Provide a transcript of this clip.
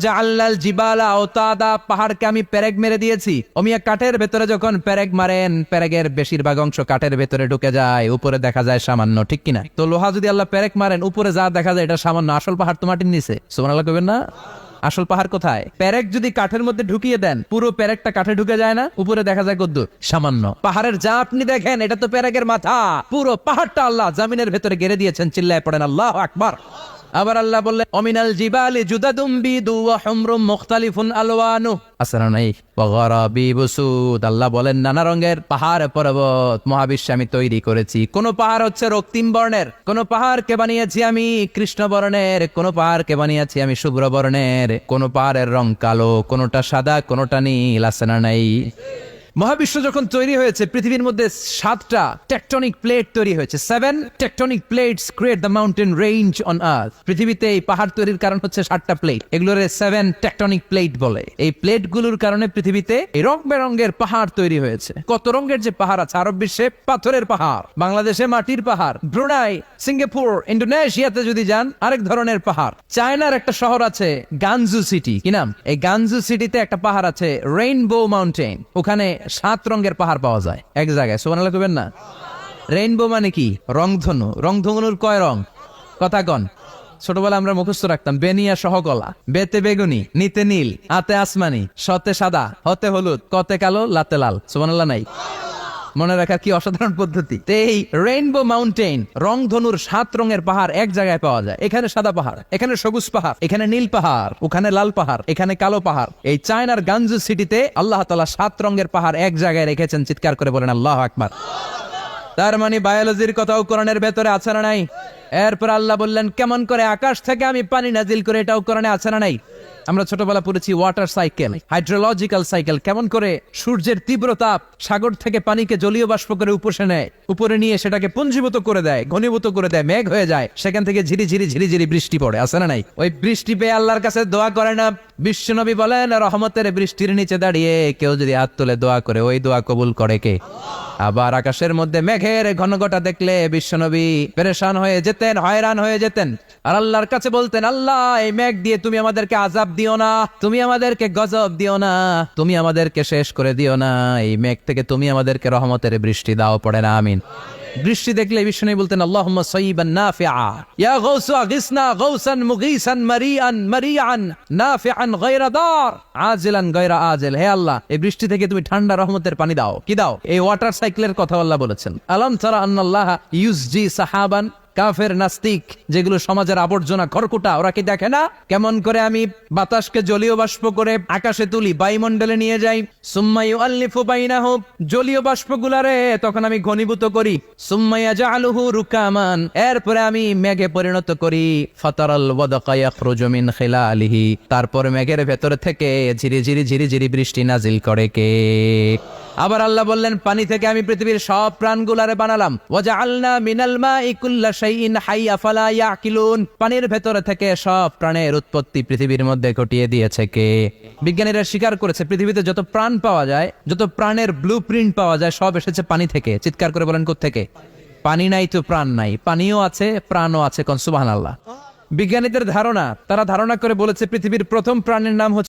জাআলনাল জিবালা আওতাদা, পাহাড়কে আমি পেরেক মেরে দিয়েছি। অমিয়া কাঠের ভেতরে যখন পেরেক মারেন, পেরেকের বেশিরভাগ অংশ কাঠের ভেতরে ঢুকে যায়, উপরে দেখা যায় সামান্য, ঠিক কিনা? তো লোহা যদি আল্লাহ পেরেক মারেন, উপরে যা দেখা যায় এটা সামান্য, আসল পাহাড় তো মাটির নিচে। সুবহানাল্লাহ কইবেন না? আসল পাহাড় কোথায়? পেরেক যদি কাঠের মধ্যে ঢুকিয়ে দেন, পুরো পেরেকটা কাঠে ঢুকে যায় না, উপরে দেখা যায় কদ্দুর? সামান্য। পাহাড়ের যা আপনি দেখেন, এটা তো পেরেকের মাথা। পুরো পাহাড়টা আল্লাহ জামিনের ভেতরে গেড়ে দিয়েছেন। চিল্লায় পড়েন আল্লাহু আকবার। আবার আল্লাহ বললেন, অমিনাল জিবালি জুদাদুম বিদু ওয়া হুমরুম মুখতালিফুন আলওয়ানু, আসরা নাই ওয়া গারাবিব সুদ। আল্লাহ বলেন, নানা রঙের পাহাড় পর্বত মহাবিশ্বে আমি তৈরি করেছি। কোন পাহাড় হচ্ছে রক্তিম বর্ণের, কোন পাহাড়কে বানিয়েছি আমি কৃষ্ণ বর্ণের, কোন পাহাড়কে বানিয়েছি আমি শুভ্র বর্ণের, কোন পাহাড়ের রং কালো, কোনটা সাদা, কোনটা নীল, আসরা নাই। মহাবিশ্ব যখন তৈরি হয়েছে, পৃথিবীর মধ্যে 7টা টেকটনিক প্লেট তৈরি হয়েছে। 7 tectonic plates create the mountain range on earth. পৃথিবীতে এই পাহাড় তৈরির কারণ হচ্ছে 7টা প্লেট, এগুলোরে 7 টেকটনিক প্লেট বলে। এই প্লেটগুলোর কারণে পৃথিবীতে এই রং বেরঙের পাহাড় তৈরি হয়েছে। কত রঙের যে পাহাড় আছে! আরব বিশ্বে পাথরের পাহাড়, বাংলাদেশে মাটির পাহাড়, ব্রুনাই, সিঙ্গাপুর, ইন্দোনেশিয়াতে যদি যান আরেক ধরনের পাহাড়। চায়নার একটা শহর আছে গানজু সিটি, কি নাম? এই গানজু সিটিতে একটা পাহাড় আছে রেইনবো মাউন্টেন। ওখানে 7 রঙের পাহাড় পাওয়া যায় এক জায়গায়। সুবহানাল্লাহ কইবেন না? রেইনবো মানে কি? রংধনু। রংধনুর কয় রং? কথা কন। ছোটবেলা আমরা মুখস্থ রাখতাম, বেনিয়া সহকলা, বেতে বেগুনি, নিতে নীল, আতে আসমানি, শতে সাদা, হতে হলুদ, কতে কালো, লাতে লাল। সুবহানাল্লাহ নাই? মনে রাখার কি অসাধারণ পদ্ধতি! এই রেইনবো মাউন্টেন, রংধনুর 7 রঙের পাহাড় এক জায়গায় পাওয়া যায়। এখানে সাদা পাহাড়, এখানে সবুজ পাহাড়, এখানে নীল পাহাড়, ওখানে লাল পাহাড়, এখানে কালো পাহাড়। এই চায়নার গানজু সিটিতে আল্লাহ তাআলা 7 রঙের পাহাড় এক জায়গায় রেখেছেন। চিৎকার করে বলেন আল্লাহু আকবার। তার মানে বায়োলজির কথাও কোরআনের ভেতরে আছে না নাই? এরপর আল্লাহ বললেন, কেমন করে আকাশ থেকে আমি পানি নাজিল করে, এটাও কোরআনে আছে না নাই? আমরা ছোটবেলা পড়েছি ওয়াটার সাইকেল, হাইড্রোলজিক্যাল সাইকেল। কেমন করে সূর্যের তীব্র তাপ সাগর থেকে পানিকে জলীয় বাষ্প করে উপসে নেয়, উপরে নিয়ে সেটাকে পুঞ্জীভূত করে দেয়, ঘনীভূত করে দেয়, মেঘ হয়ে যায়, সেখান থেকে ঝিরি ঝিরি বৃষ্টি পড়ে, আছে না নাই? ওই বৃষ্টি পেয়ে আল্লাহর কাছে দোয়া করে না বিশ্বনবী বলেন, রহমতের বৃষ্টির নিচে দাঁড়িয়ে কেউ যদি হাত তুলে দোয়া করে, ওই দোয়া কবুল করে কে? আবার আকাশের মধ্যে মেঘের ঘনঘটা দেখলে বিশ্বনবী পেরেশান হয়ে যেতেন, হয়রান হয়ে যেতেন, আর আল্লাহর কাছে বলতেন, আল্লাহ এই মেঘ দিয়ে তুমি আমাদেরকে আযাব দিও না, তুমি আমাদেরকে গজব দিও না, তুমি আমাদেরকে শেষ করে দিও না, এই মেঘ থেকে তুমি আমাদেরকে রহমতের বৃষ্টি দাও। পড়ে না আমিন? বৃষ্টি দেখলে বিষ্ণু বলতেন, আল্লাহুম্মা সাইয়িবান নাফিআ, ইয়া গাউসু আগিসনা গাউসান মুগীসান মারিআন মারিআন নাফিআন গায়রা দার আজিলান গায়রা আজিল। হে আল্লাহ, এই বৃষ্টি থেকে তুমি ঠান্ডা রহমতের পানি দাও। কি দাও? এই ওয়াটার সাইকেলের কথা আল্লাহ বলেছেন। আলাম তারা আন্নাল্লাহা ইউসজি সাহাবান, কাফের নাস্তিক যেগুলো সমাজের আবর্জনা খড়কুটা, ওরা কি দেখে না কেমন করে আমি বাতাসকে জলীয় বাষ্প করে আকাশে তুলি, বায়ুমণ্ডলে নিয়ে যাই? সুম্মা ইউআল্লিফু বাইনাহুম, জলীয় বাষ্পগুলারে তখন আমি ঘনীভূত করি। সুম্মা ইয়াজআলুহু রুকামান, এরপরে আমি মেঘে পরিণত করি। ফাতারাল ওয়াদকা ইয়াখরুজু মিন খিলালিহি, তারপর মেঘের ভেতর থেকে ঝিরি বৃষ্টি নাজিল করে কে? আবার আল্লাহ বললেন, পানি থেকে আমি পৃথিবীর সব প্রাণগুলারে বানালাম। ওয়াজআলনা মিনাল মাই কুল্লা শাইইন হাই আফালা ইয়াকিলুন, পানির ভেতরে থেকে সব প্রাণের উৎপত্তি পৃথিবীর মধ্যে ঘটিয়ে দিয়েছে কে? বিজ্ঞানীরা স্বীকার করেছে, পৃথিবীতে যত প্রাণ পাওয়া যায়, যত প্রাণের ব্লুপ্রিন্ট পাওয়া যায়, সব এসেছে পানি থেকে। চিৎকার করে বলেন, কোত্থেকে? পানি নাই তো প্রাণ নাই, পানিও আছে, প্রাণও আছে। কোন সুবহানাল্লাহ। বিজ্ঞানীদের ধারণা, তারা ধারণা করে বলেছে পৃথিবীর প্রথম প্রাণের নাম হচ্ছে